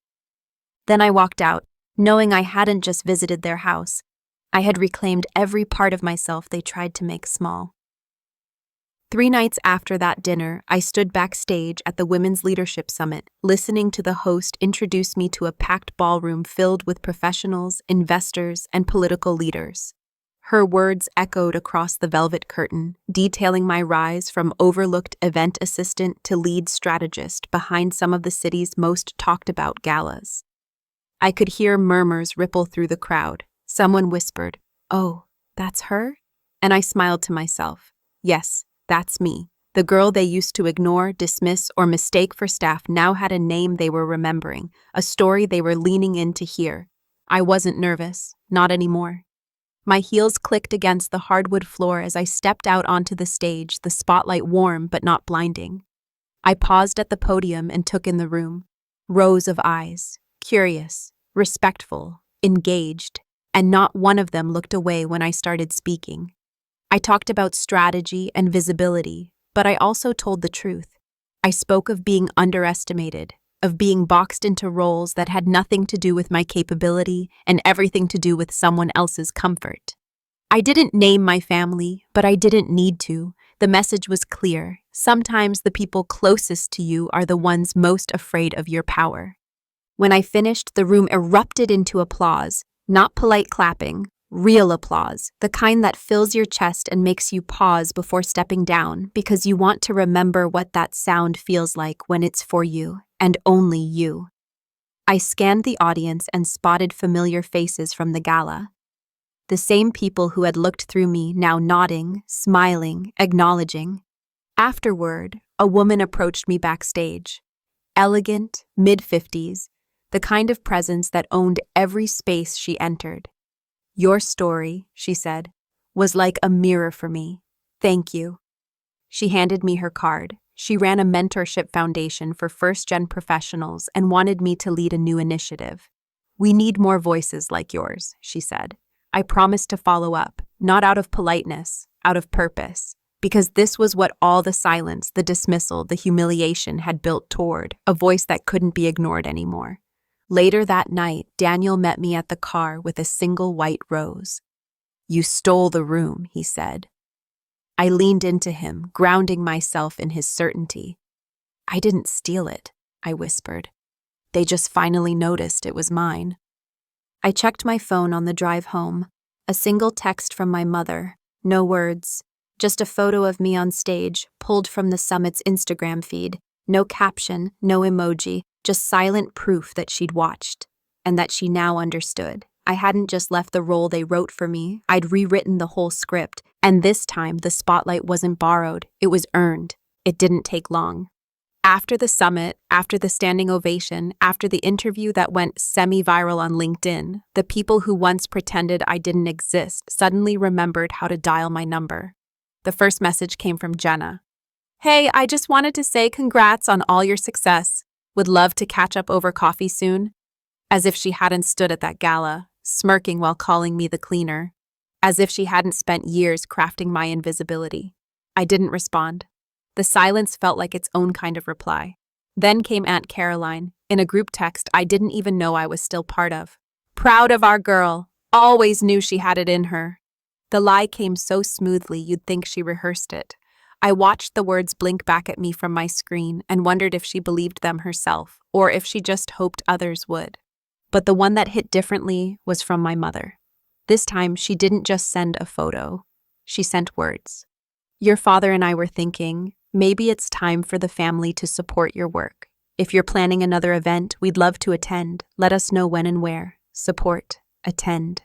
Then I walked out, knowing I hadn't just visited their house. I had reclaimed every part of myself they tried to make small. 3 nights after that dinner, I stood backstage at the Women's Leadership Summit, listening to the host introduce me to a packed ballroom filled with professionals, investors, and political leaders. Her words echoed across the velvet curtain, detailing my rise from overlooked event assistant to lead strategist behind some of the city's most talked-about galas. I could hear murmurs ripple through the crowd. Someone whispered, "Oh, that's her?" And I smiled to myself. Yes, that's me. The girl they used to ignore, dismiss, or mistake for staff now had a name they were remembering, a story they were leaning in to hear. I wasn't nervous, not anymore. My heels clicked against the hardwood floor as I stepped out onto the stage, the spotlight warm but not blinding. I paused at the podium and took in the room. Rows of eyes, curious, respectful, engaged, and not one of them looked away when I started speaking. I talked about strategy and visibility, but I also told the truth. I spoke of being underestimated, of being boxed into roles that had nothing to do with my capability and everything to do with someone else's comfort. I didn't name my family, but I didn't need to. The message was clear. Sometimes the people closest to you are the ones most afraid of your power. When I finished, the room erupted into applause, not polite clapping, real applause, the kind that fills your chest and makes you pause before stepping down because you want to remember what that sound feels like when it's for you, and only you. I scanned the audience and spotted familiar faces from the gala. the same people who had looked through me now nodding, smiling, acknowledging. Afterward, a woman approached me backstage. Elegant, mid-50s, the kind of presence that owned every space she entered. "Your story," she said, "was like a mirror for me. Thank you." She handed me her card. She ran a mentorship foundation for first-gen professionals and wanted me to lead a new initiative. "We need more voices like yours," she said. I promised to follow up, not out of politeness, out of purpose, because this was what all the silence, the dismissal, the humiliation had built toward, a voice that couldn't be ignored anymore. Later that night, Daniel met me at the car with a single white rose. "You stole the room," he said. I leaned into him, grounding myself in his certainty. "I didn't steal it," I whispered. "They just finally noticed it was mine." I checked my phone on the drive home. A single text from my mother. No words. Just a photo of me on stage, pulled from the summit's Instagram feed. No caption, no emoji, just silent proof that she'd watched, and that she now understood. I hadn't just left the role they wrote for me, I'd rewritten the whole script, and this time the spotlight wasn't borrowed, it was earned. It didn't take long. After the summit, after the standing ovation, after the interview that went semi-viral on LinkedIn, the people who once pretended I didn't exist suddenly remembered how to dial my number. The first message came from Jenna. "Hey, I just wanted to say congrats on all your success. Would love to catch up over coffee soon." As if she hadn't stood at that gala, smirking while calling me the cleaner. As if she hadn't spent years crafting my invisibility. I didn't respond. The silence felt like its own kind of reply. Then came Aunt Caroline, in a group text I didn't even know I was still part of. "Proud of our girl. Always knew she had it in her." The lie came so smoothly you'd think she rehearsed it. I watched the words blink back at me from my screen and wondered if she believed them herself, or if she just hoped others would. But the one that hit differently was from my mother. This time, she didn't just send a photo. She sent words. "Your father and I were thinking, maybe it's time for the family to support your work. If you're planning another event, we'd love to attend. Let us know when and where. Support. Attend."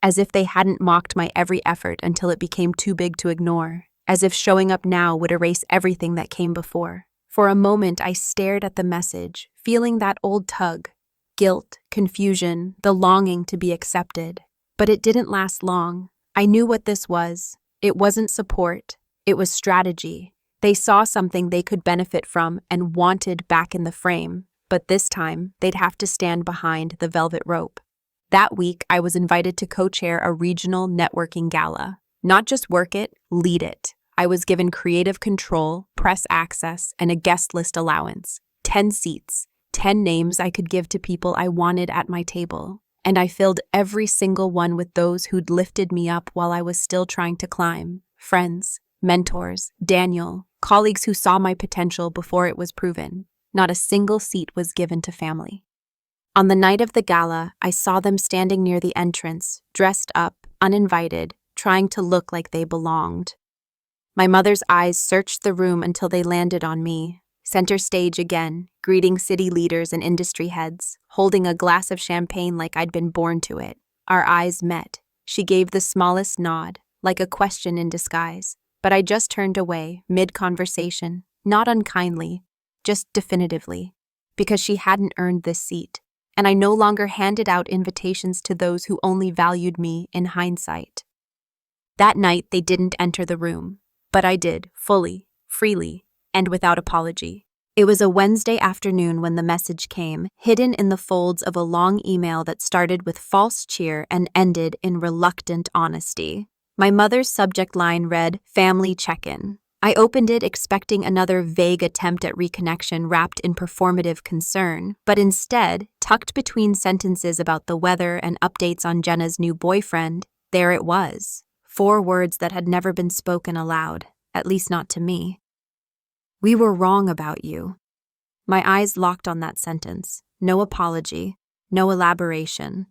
As if they hadn't mocked my every effort until it became too big to ignore. As if showing up now would erase everything that came before. For a moment, I stared at the message, feeling that old tug. Guilt, confusion, the longing to be accepted. But it didn't last long. I knew what this was. It wasn't support. It was strategy. They saw something they could benefit from and wanted back in the frame. But this time, they'd have to stand behind the velvet rope. That week, I was invited to co-chair a regional networking gala. Not just work it, lead it. I was given creative control, press access, and a guest list allowance. 10 seats, 10 names I could give to people I wanted at my table. And I filled every single one with those who'd lifted me up while I was still trying to climb. Friends, mentors, Daniel, colleagues who saw my potential before it was proven. Not a single seat was given to family. On the night of the gala, I saw them standing near the entrance, dressed up, uninvited, trying to look like they belonged. My mother's eyes searched the room until they landed on me. Center stage again, greeting city leaders and industry heads, holding a glass of champagne like I'd been born to it. Our eyes met. She gave the smallest nod, like a question in disguise. But I just turned away, mid-conversation, not unkindly, just definitively, because she hadn't earned this seat. And I no longer handed out invitations to those who only valued me in hindsight. That night, they didn't enter the room, but I did, fully, freely, and without apology. It was a Wednesday afternoon when the message came, hidden in the folds of a long email that started with false cheer and ended in reluctant honesty. My mother's subject line read, "Family check-in." I opened it expecting another vague attempt at reconnection wrapped in performative concern, but instead, tucked between sentences about the weather and updates on Jenna's new boyfriend, there it was. 4 words that had never been spoken aloud, at least not to me. "We were wrong about you." My eyes locked on that sentence. No apology, no elaboration.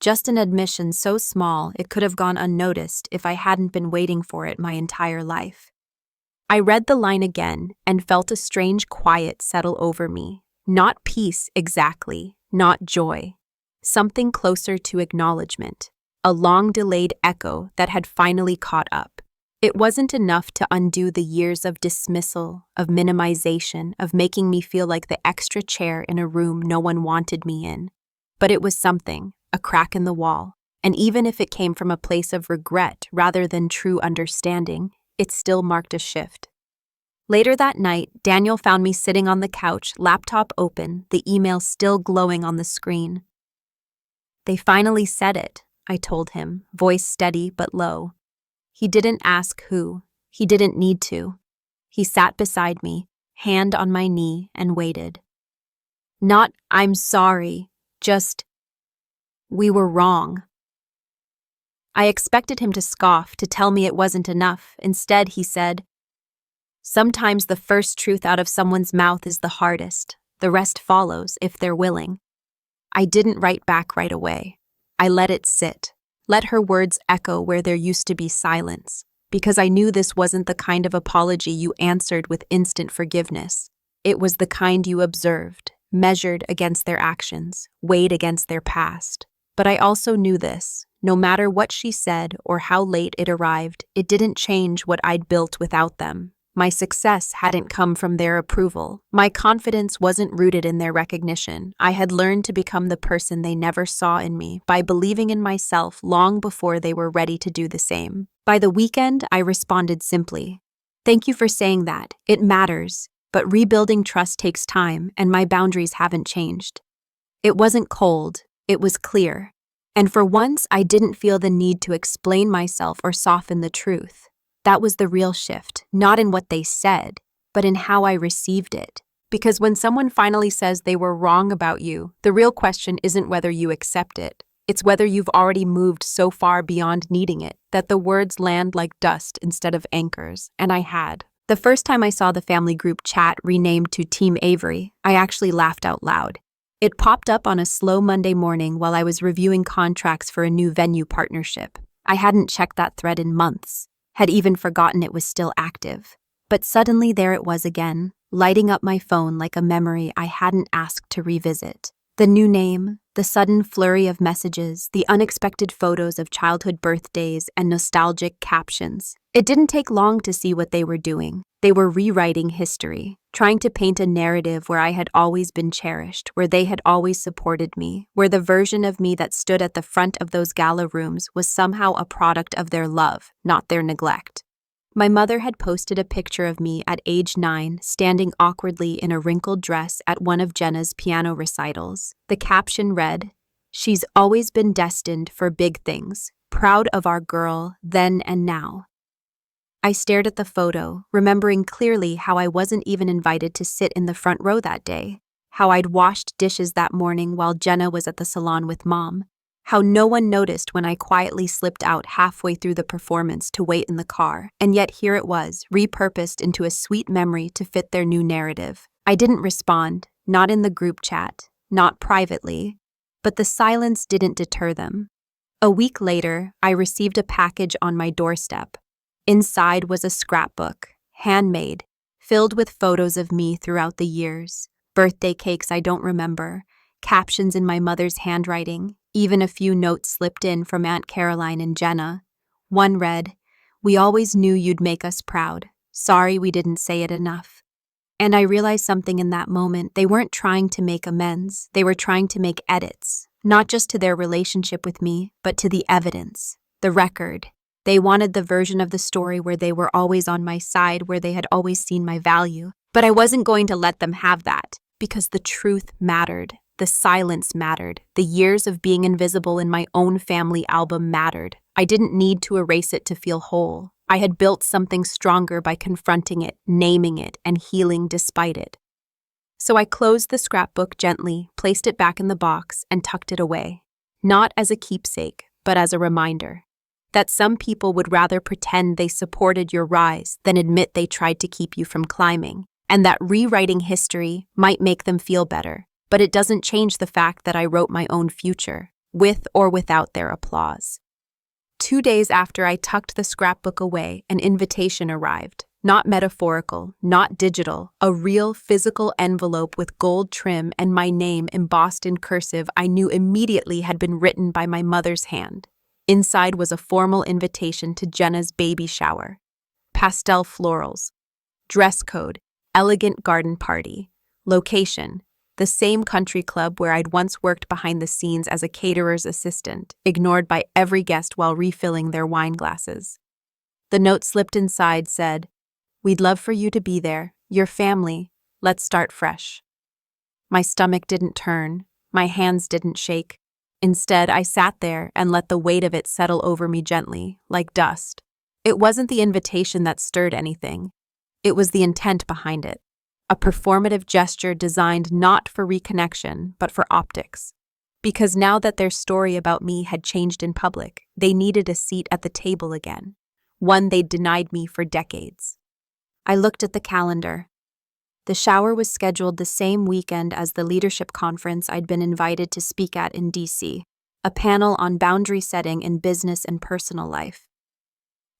Just an admission so small it could have gone unnoticed if I hadn't been waiting for it my entire life. I read the line again and felt a strange quiet settle over me. Not peace exactly, not joy. Something closer to acknowledgement. a long-delayed echo that had finally caught up. It wasn't enough to undo the years of dismissal, of minimization, of making me feel like the extra chair in a room no one wanted me in. But it was something, a crack in the wall. And even if it came from a place of regret rather than true understanding, it still marked a shift. Later that night, Daniel found me sitting on the couch, laptop open, the email still glowing on the screen. "They finally said it," I told him, voice steady but low. He didn't ask who. He didn't need to. He sat beside me, hand on my knee, and waited. Not, "I'm sorry," just, "We were wrong." I expected him to scoff, to tell me it wasn't enough. Instead, he said, "Sometimes the first truth out of someone's mouth is the hardest. The rest follows, if they're willing." I didn't write back right away. I let it sit. Let her words echo where there used to be silence, because I knew this wasn't the kind of apology you answered with instant forgiveness. It was the kind you observed, measured against their actions, weighed against their past. But I also knew this. No matter what she said or how late it arrived, it didn't change what I'd built without them. My success hadn't come from their approval. My confidence wasn't rooted in their recognition. I had learned to become the person they never saw in me by believing in myself long before they were ready to do the same. By the weekend, I responded simply, "Thank you for saying that. It matters. But rebuilding trust takes time, and my boundaries haven't changed." It wasn't cold. It was clear. And for once, I didn't feel the need to explain myself or soften the truth. That was the real shift, not in what they said, but in how I received it. Because when someone finally says they were wrong about you, the real question isn't whether you accept it. It's whether you've already moved so far beyond needing it that the words land like dust instead of anchors, and I had. The first time I saw the family group chat renamed to Team Avery, I actually laughed out loud. It popped up on a slow Monday morning while I was reviewing contracts for a new venue partnership. I hadn't checked that thread in months. Had even forgotten it was still active. But suddenly there it was again, lighting up my phone like a memory I hadn't asked to revisit. The new name, the sudden flurry of messages, the unexpected photos of childhood birthdays, and nostalgic captions. It didn't take long to see what they were doing. They were rewriting history, trying to paint a narrative where I had always been cherished, where they had always supported me, where the version of me that stood at the front of those gala rooms was somehow a product of their love, not their neglect. My mother had posted a picture of me at age 9, standing awkwardly in a wrinkled dress at one of Jenna's piano recitals. The caption read, "She's always been destined for big things, proud of our girl then and now." I stared at the photo, remembering clearly how I wasn't even invited to sit in the front row that day, how I'd washed dishes that morning while Jenna was at the salon with Mom, how no one noticed when I quietly slipped out halfway through the performance to wait in the car, and yet here it was, repurposed into a sweet memory to fit their new narrative. I didn't respond, not in the group chat, not privately, but the silence didn't deter them. A week later, I received a package on my doorstep. Inside was a scrapbook, handmade, filled with photos of me throughout the years, birthday cakes I don't remember, captions in my mother's handwriting, even a few notes slipped in from Aunt Caroline and Jenna. One read, "We always knew you'd make us proud. Sorry we didn't say it enough." And I realized something in that moment. They weren't trying to make amends. They were trying to make edits, not just to their relationship with me, but to the evidence, the record. They wanted the version of the story where they were always on my side, where they had always seen my value. But I wasn't going to let them have that, because the truth mattered. The silence mattered. The years of being invisible in my own family album mattered. I didn't need to erase it to feel whole. I had built something stronger by confronting it, naming it, and healing despite it. So I closed the scrapbook gently, placed it back in the box, and tucked it away. Not as a keepsake, but as a reminder that some people would rather pretend they supported your rise than admit they tried to keep you from climbing, and that rewriting history might make them feel better, but it doesn't change the fact that I wrote my own future, with or without their applause. 2 days after I tucked the scrapbook away, an invitation arrived. Not metaphorical, not digital, a real physical envelope with gold trim and my name embossed in cursive I knew immediately had been written by my mother's hand. Inside was a formal invitation to Jenna's baby shower. Pastel florals. Dress code, elegant garden party. Location, the same country club where I'd once worked behind the scenes as a caterer's assistant, ignored by every guest while refilling their wine glasses. The note slipped inside said, "We'd love for you to be there, your family. Let's start fresh." My stomach didn't turn, my hands didn't shake. Instead, I sat there and let the weight of it settle over me gently, like dust. It wasn't the invitation that stirred anything. It was the intent behind it. A performative gesture designed not for reconnection, but for optics. Because now that their story about me had changed in public, they needed a seat at the table again, one they'd denied me for decades. I looked at the calendar. The shower was scheduled the same weekend as the leadership conference I'd been invited to speak at in DC, a panel on boundary setting in business and personal life.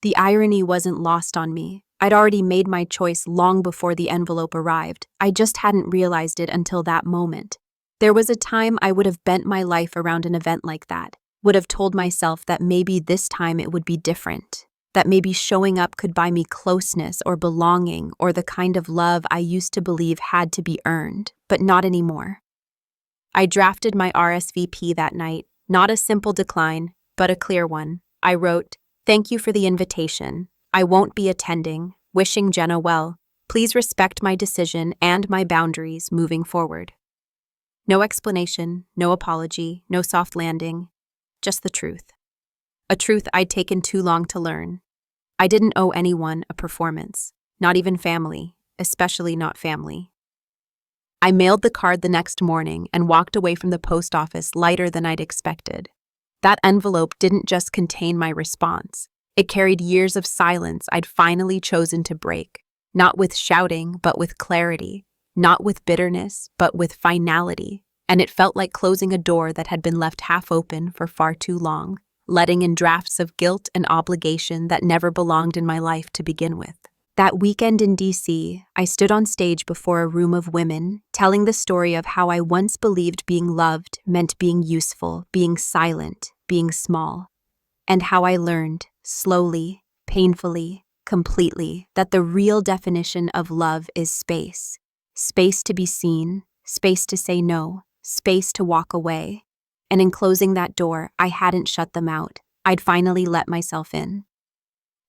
The irony wasn't lost on me. I'd already made my choice long before the envelope arrived. I just hadn't realized it until that moment. There was a time I would have bent my life around an event like that, would have told myself that maybe this time it would be different, that maybe showing up could buy me closeness or belonging or the kind of love I used to believe had to be earned, but not anymore. I drafted my RSVP that night, not a simple decline, but a clear one. I wrote, "Thank you for the invitation. I won't be attending. Wishing Jenna well. Please respect my decision and my boundaries moving forward." No explanation, no apology, no soft landing, just the truth. A truth I'd taken too long to learn. I didn't owe anyone a performance, not even family, especially not family. I mailed the card the next morning and walked away from the post office lighter than I'd expected. That envelope didn't just contain my response. It carried years of silence I'd finally chosen to break, not with shouting, but with clarity, not with bitterness, but with finality. And it felt like closing a door that had been left half open for far too long, letting in drafts of guilt and obligation that never belonged in my life to begin with. That weekend in DC, I stood on stage before a room of women, telling the story of how I once believed being loved meant being useful, being silent, being small, and how I learned, slowly, painfully, completely, that the real definition of love is space. Space to be seen, space to say no, space to walk away. And in closing that door, I hadn't shut them out. I'd finally let myself in.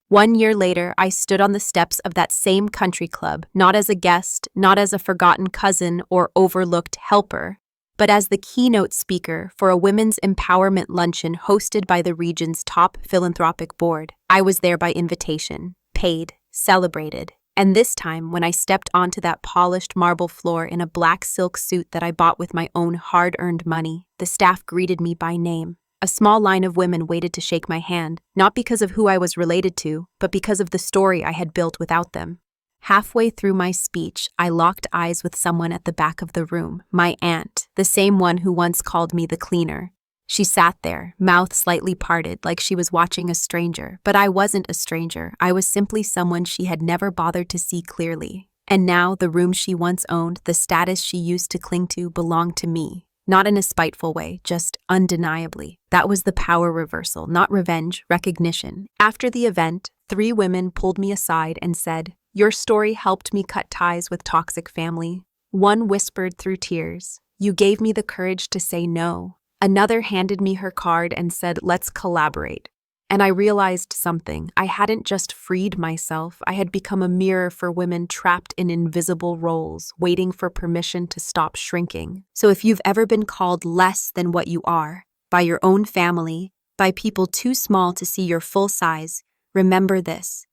1 year later, I stood on the steps of that same country club, not as a guest, not as a forgotten cousin or overlooked helper, but as the keynote speaker for a women's empowerment luncheon hosted by the region's top philanthropic board. I was there by invitation, paid, celebrated. And this time, when I stepped onto that polished marble floor in a black silk suit that I bought with my own hard-earned money, the staff greeted me by name. A small line of women waited to shake my hand, not because of who I was related to, but because of the story I had built without them. Halfway through my speech, I locked eyes with someone at the back of the room, my aunt, the same one who once called me the cleaner. She sat there, mouth slightly parted, like she was watching a stranger. But I wasn't a stranger. I was simply someone she had never bothered to see clearly. And now the room she once owned, the status she used to cling to, belonged to me. Not in a spiteful way, just undeniably. That was the power reversal, not revenge, recognition. After the event, 3 women pulled me aside and said, "Your story helped me cut ties with toxic family." One whispered through tears, "You gave me the courage to say no." Another handed me her card and said, "Let's collaborate." And I realized something. I hadn't just freed myself. I had become a mirror for women trapped in invisible roles, waiting for permission to stop shrinking. So if you've ever been called less than what you are, by your own family, by people too small to see your full size, remember this.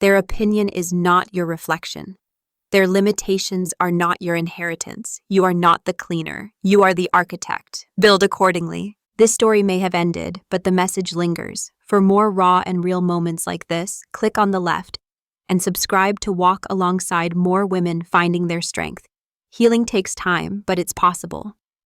Their opinion is not your reflection. Their limitations are not your inheritance. You are not the cleaner. You are the architect. Build accordingly. This story may have ended, but the message lingers. For more raw and real moments like this, click on the left and subscribe to walk alongside more women finding their strength. Healing takes time, but it's possible.